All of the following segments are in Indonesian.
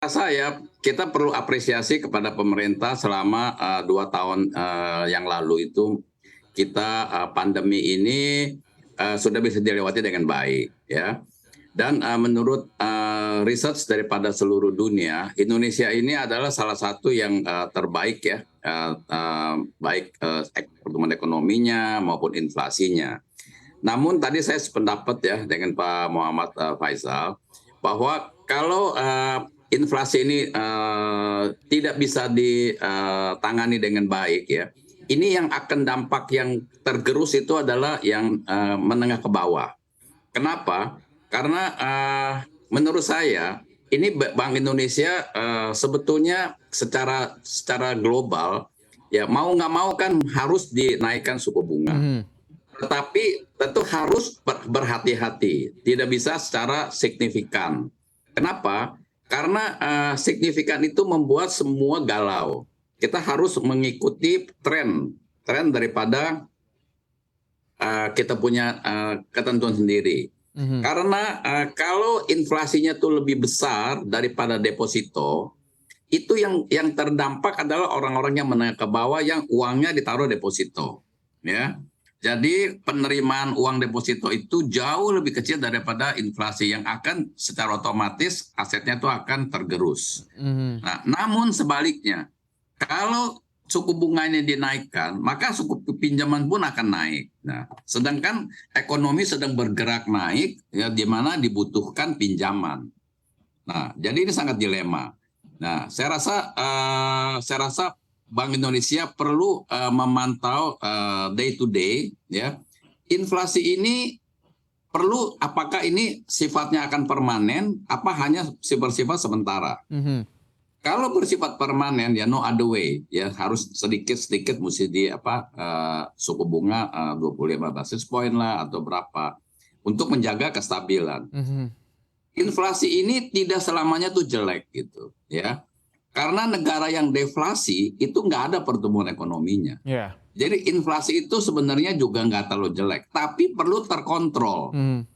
Saya kita perlu apresiasi kepada pemerintah selama 2 tahun yang lalu itu kita pandemi ini sudah bisa dilewati dengan baik ya. Dan menurut research daripada seluruh dunia, Indonesia ini adalah salah satu yang terbaik ya, baik pertumbuhan ekonominya maupun inflasinya. Namun tadi saya sependapat ya dengan Pak Muhammad Faisal bahwa kalau inflasi ini tidak bisa ditangani dengan baik ya, ini yang akan dampak yang tergerus itu adalah yang menengah ke bawah. Kenapa? Karena menurut saya ini Bank Indonesia sebetulnya secara global ya mau nggak mau kan harus dinaikkan suku bunga. Tetapi tentu harus berhati-hati, tidak bisa secara signifikan. Kenapa? Karena signifikan itu membuat semua galau. Kita harus mengikuti tren daripada kita punya ketentuan sendiri. Karena kalau inflasinya itu lebih besar daripada deposito, itu yang terdampak adalah orang-orang yang menengah ke bawah yang uangnya ditaruh deposito, ya. Jadi penerimaan uang deposito itu jauh lebih kecil daripada inflasi yang akan secara otomatis asetnya itu akan tergerus. Nah, namun sebaliknya, kalau suku bunganya dinaikkan, maka suku pinjaman pun akan naik. Nah, sedangkan ekonomi sedang bergerak naik, ya, di mana dibutuhkan pinjaman. Nah, jadi ini sangat dilema. Nah, saya rasa Bank Indonesia perlu memantau day to day, ya. Inflasi ini perlu, apakah ini sifatnya akan permanen, apa hanya bersifat sementara? Kalau bersifat permanen ya no other way, ya harus sedikit mesti suku bunga 25 basis point lah atau berapa untuk menjaga kestabilan. Inflasi ini tidak selamanya tuh jelek gitu, ya. Karena negara yang deflasi itu nggak ada pertumbuhan ekonominya. Jadi inflasi itu sebenarnya juga nggak terlalu jelek, tapi perlu terkontrol,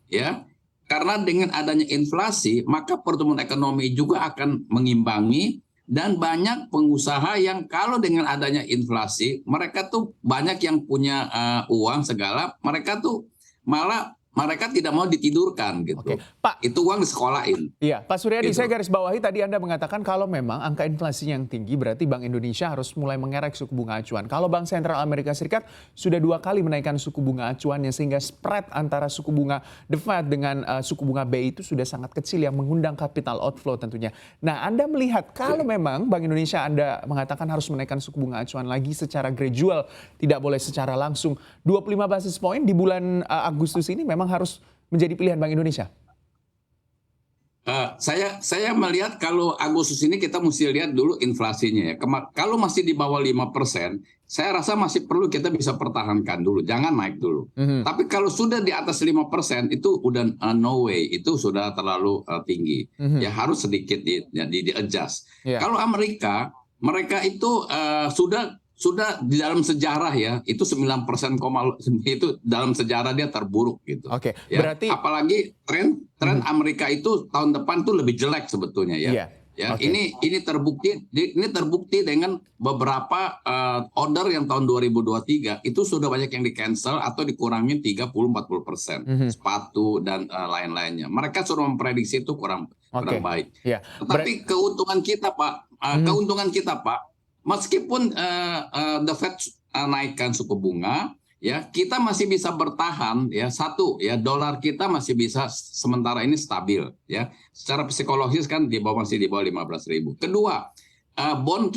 ya. Karena dengan adanya inflasi, maka pertumbuhan ekonomi juga akan mengimbangi, dan banyak pengusaha yang kalau dengan adanya inflasi, mereka tuh banyak yang punya uang segala, mereka tuh malah mereka tidak mau ditidurkan gitu. Oke, Pak. Itu uang disekolahin. Iya, Pak Suryadi, Gitu. saya garis bawahi tadi Anda mengatakan kalau memang angka inflasinya yang tinggi berarti Bank Indonesia harus mulai mengerek suku bunga acuan. Kalau Bank Sentral Amerika Serikat sudah 2 kali menaikkan suku bunga acuannya sehingga spread antara suku bunga The Fed dengan suku bunga BI itu sudah sangat kecil yang mengundang capital outflow tentunya. Nah, Anda melihat kalau memang Bank Indonesia Anda mengatakan harus menaikkan suku bunga acuan lagi secara gradual, tidak boleh secara langsung, 25 basis point di bulan Agustus ini memang harus menjadi pilihan Bank Indonesia? Saya melihat kalau Agustus ini kita mesti lihat dulu inflasinya ya. Kalau masih di bawah 5%, saya rasa masih perlu kita bisa pertahankan dulu, jangan naik dulu. Tapi kalau sudah di atas 5% itu udah no way, itu sudah terlalu tinggi. Ya harus sedikit di adjust. Kalau Amerika, mereka itu sudah di dalam sejarah ya, itu 9%, itu dalam sejarah dia terburuk gitu. Oke, ya. berarti Apalagi tren Amerika itu tahun depan tuh lebih jelek sebetulnya ya. Ya, ini terbukti dengan beberapa order yang tahun 2023 itu sudah banyak yang di-cancel atau dikurangin 30-40%. Sepatu dan lain-lainnya. Mereka sudah memprediksi itu kurang baik. Tetapi keuntungan kita Pak, meskipun the Fed naikkan suku bunga, ya kita masih bisa bertahan, ya. Satu, ya dolar kita masih bisa sementara ini stabil, ya. Secara psikologis kan masih di bawah 15.000. Kedua, bond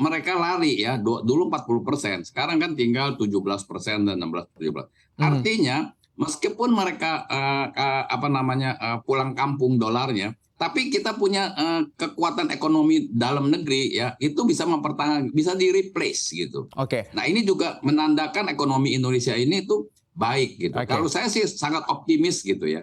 mereka lari ya, dulu 40%, sekarang kan tinggal 17% dan 16-17%. Artinya meskipun mereka pulang kampung dolarnya, tapi kita punya kekuatan ekonomi dalam negeri ya, itu bisa mempertahankan, bisa di-replace gitu. Nah, ini juga menandakan ekonomi Indonesia ini tuh baik gitu. Kalau saya sih sangat optimis gitu ya.